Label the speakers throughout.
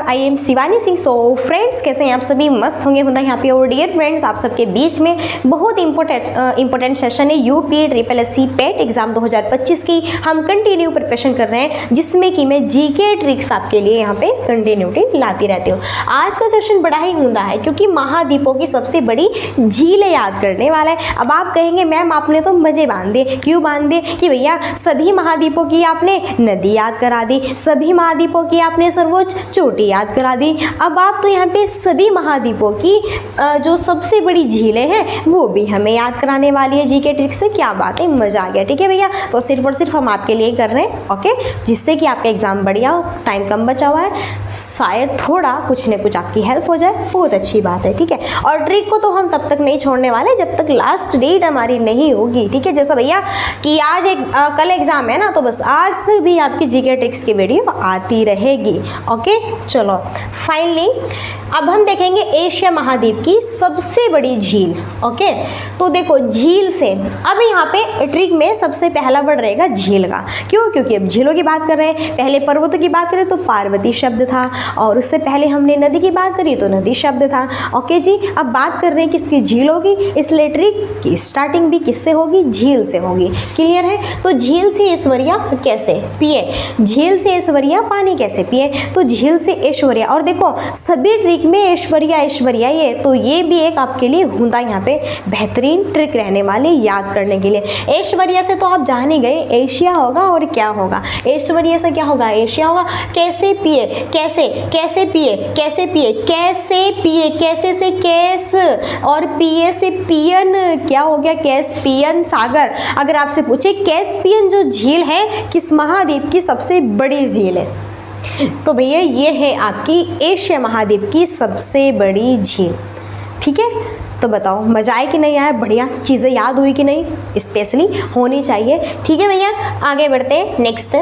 Speaker 1: I am Shivani Singh. So friends, कैसे हैं आप सभी? मस्त होंगे होता है यहाँ पे। और डियर फ्रेंड्स, आप सबके बीच में बहुत इंपॉर्टेंट सेशन है UPSSC पेट एग्जाम 2025 की हम कंटिन्यू प्रिपरेशन कर रहे हैं, जिसमें कि मैं जीके ट्रिक्स आपके लिए यहाँ पे कंटिन्यूटी लाती रहती हूँ। आज का सेशन बड़ा ही उम्दा है क्योंकि महाद्वीपों की सबसे बड़ी झील याद करने वाला है। अब आप कहेंगे मैम आपने तो मजे बांध दिए। क्यों बांध दिए? कि भैया सभी महाद्वीपों की आपने नदी याद करा दी, सभी महाद्वीपों की आपने सर्वोच्च चोटी याद करा दी। अब आप तो यहाँ पे सभी महाद्वीपों की जो सबसे बड़ी झीलें हैं वो भी हमें याद कराने वाली है जीके ट्रिक से। क्या बात है, मजा आ गया। ठीक है भैया, तो सिर्फ और सिर्फ हम आपके लिए कर रहे हैं, ओके, जिससे कि आपका एग्जाम बढ़िया हो। टाइम कम बचा हुआ है, शायद थोड़ा कुछ न कुछ आपकी हेल्प हो जाए, बहुत अच्छी बात है। ठीक है, और ट्रिक को तो हम तब तक नहीं छोड़ने वाले जब तक लास्ट डेट हमारी नहीं होगी। ठीक है, जैसा भैया कि आज कल एग्जाम है ना, तो बस आज से भी आपकी जीके ट्रिक्स की वीडियो आती रहेगी। ओके, चलो फाइनली अब हम देखेंगे एशिया महाद्वीप की सबसे बड़ी झील। ओके, तो देखो झील से अब यहाँ पे ट्रिक में सबसे पहला वर्ड रहेगा झील का। क्यों? क्योंकि अब झीलों की बात कर रहे हैं। पहले पर्वतों की बात करें तो पार्वती शब्द था, और उससे पहले हमने नदी की बात करी तो नदी शब्द था। ओके जी, अब बात कर रहे हैं किसकी? झीलों की। इसलिए ट्रिक की स्टार्टिंग भी किससे होगी? झील से होगी। क्लियर है? तो झील से ऐश्वर्या कैसे पिए, झील से ऐश्वर्या पानी कैसे पिए, तो झील से ऐश्वर्या। और देखो सभी ट्रिक में ऐश्वर्या ये तो ये भी एक आपके लिए होता यहाँ पे बेहतरीन ट्रिक रहने वाली याद करने के लिए। ऐश्वर्या से तो आप जान ही गए, एशिया होगा और क्या होगा? ऐश्वर्या से क्या होगा? एशिया होगा। कैसे पिए, कैसे कैसे पिए, कैसे पिए, कैसे पिए, कैसे से कैस, और पिए से पियन। क्या हो गया? कैस्पियन सागर। अगर आपसे पूछे कैस्पियन जो झील है किस महाद्वीप की सबसे बड़ी झील है, तो भैया ये है आपकी एशिया महाद्वीप की सबसे बड़ी झील। ठीक है, तो बताओ मजा आए कि नहीं आया? बढ़िया चीज़ें याद हुई कि नहीं? स्पेशली होनी चाहिए। ठीक है भैया, आगे बढ़ते हैं। नेक्स्ट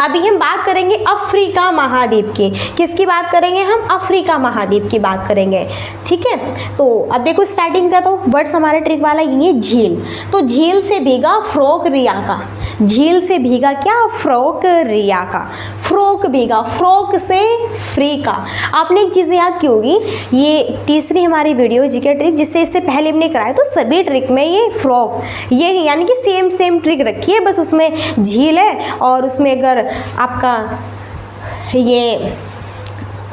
Speaker 1: अभी हम बात करेंगे अफ्रीका महाद्वीप की। किसकी बात करेंगे हम? अफ्रीका महाद्वीप की बात करेंगे। ठीक है, तो अब देखो स्टार्टिंग का तो वर्ड्स हमारे ट्रिक वाला ये झील। तो झील से भीगा फ्रॉक रिया का, झील से भीगा क्या? फ्रॉक रिया का। फ्रॉक भीगा, फ्रॉक से फ्री का। आपने एक चीज़ याद की होगी, ये तीसरी हमारी वीडियो जीके ट्रिक जिससे इससे पहले हमने कराया, तो सभी ट्रिक में ये फ्रॉक ये यानी कि सेम ट्रिक रखी है, बस उसमें झील है और उसमें अगर आपका ये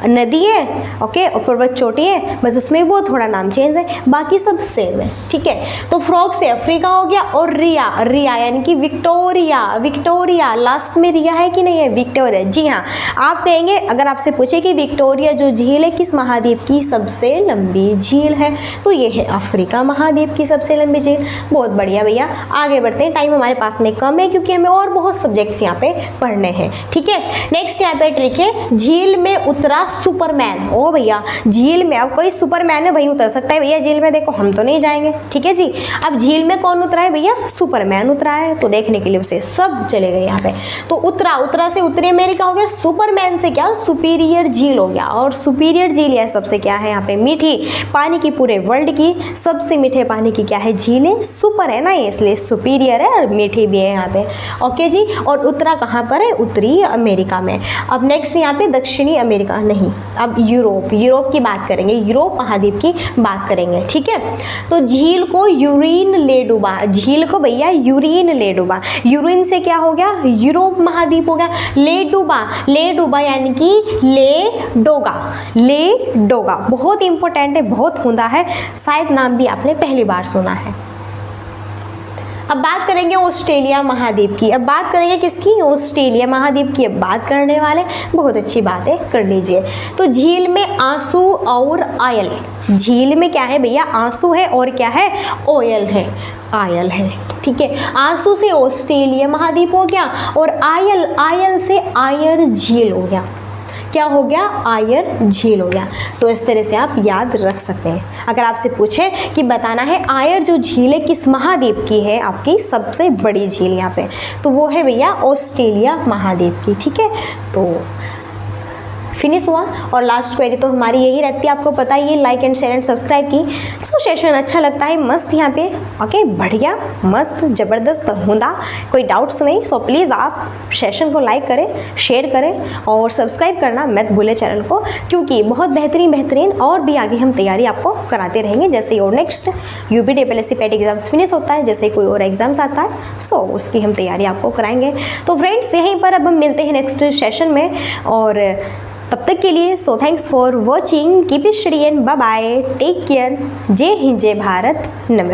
Speaker 1: नदी है, ओके, और पर्वत चोटी है, बस उसमें वो थोड़ा नाम चेंज है, बाकी सब सेम है। ठीक है, तो फ्रॉक से अफ्रीका हो गया। और रिया यानी कि विक्टोरिया लास्ट में रिया है कि नहीं है? विक्टोरिया। जी हाँ, आप कहेंगे अगर आपसे पूछे कि विक्टोरिया जो झील है किस महाद्वीप की सबसे लंबी झील है, तो ये है अफ्रीका महाद्वीप की सबसे लंबी झील। बहुत बढ़िया भैया, आगे बढ़ते हैं। टाइम हमारे पास में कम है क्योंकि हमें और बहुत सब्जेक्ट्स यहाँ पे पढ़ने हैं। ठीक है, नेक्स्ट यहाँ पे ट्रिक है झील में उतरा सुपरमैन। ओ भैया, झील में अब कोई सुपरमैन है वही उतर सकता है भैया झील में। देखो हम तो नहीं जाएंगे। ठीक है जी, अब झील में कौन उतरा है भैया? सुपरमैन उतरा है। तो देखने के लिए उसे सब चले गए यहाँ पे। तो उतरा से उत्तरी अमेरिका हो गया। सुपरमैन से क्या? सुपीरियर झील हो गया। और सुपीरियर झील है सबसे क्या है यहाँ पे? मीठी पानी की, पूरे वर्ल्ड की सबसे मीठे पानी की क्या है? झील है। सुपर है ना, इसलिए सुपीरियर है और मीठी भी है यहाँ पे। ओके जी, और उतरा कहाँ पर है? उत्तरी अमेरिका में। अब नेक्स्ट यहाँ पे दक्षिणी अमेरिका नहीं, अब यूरोप की बात करेंगे, यूरोप महाद्वीप की बात करेंगे। ठीक है, तो झील को यूरिन ले डूबा, झील को भैया यूरिन ले डूबा। यूरिन से क्या हो गया? यूरोप महाद्वीप हो गया। ले डूबा यानी कि ले डोगा। बहुत इंपॉर्टेंट है, बहुत होता है, शायद नाम भी आपने पहली बार सुना है। अब बात करेंगे ऑस्ट्रेलिया महाद्वीप की। अब बात करेंगे किसकी? ऑस्ट्रेलिया महाद्वीप की अब बात करने वाले। बहुत अच्छी बात है, कर लीजिए। तो झील में आंसू और आयल, झील में क्या है भैया? आंसू है और क्या है? ऑयल है। ठीक है, आंसू से ऑस्ट्रेलिया महाद्वीप हो गया और आयल से आयर झील हो गया। क्या हो गया? आयर झील हो गया। तो इस तरह से आप याद रख सकते हैं। अगर आपसे पूछे कि बताना है आयर जो झील है किस महाद्वीप की है आपकी सबसे बड़ी झील यहाँ पे, तो वो है भैया ऑस्ट्रेलिया महाद्वीप की। ठीक है, तो फिनिश हुआ। और लास्ट क्वेरी तो हमारी यही रहती है, आपको पता ही है, like and share and subscribe की। सो सेशन अच्छा लगता है, मस्त यहाँ पे, ओके, बढ़िया, मस्त, ज़बरदस्त, हुंदा, कोई डाउट्स नहीं। सो प्लीज़ आप सेशन को लाइक करें, शेयर करें और सब्सक्राइब करना मत भूलें चैनल को, क्योंकि बहुत बेहतरीन और भी आगे हम तैयारी आपको कराते रहेंगे। जैसे और नेक्स्ट यूपी ट्रिपल पेट एग्जाम्स फिनिश होता है, जैसे कोई और एग्जाम्स आता है, सो उसकी हम तैयारी आपको कराएंगे। तो फ्रेंड्स यहीं पर अब हम मिलते हैं नेक्स्ट सेशन में, और तब तक के लिए so thanks for watching, keep study and bye bye, take care, जय हिंद, जय भारत, नमस्कार।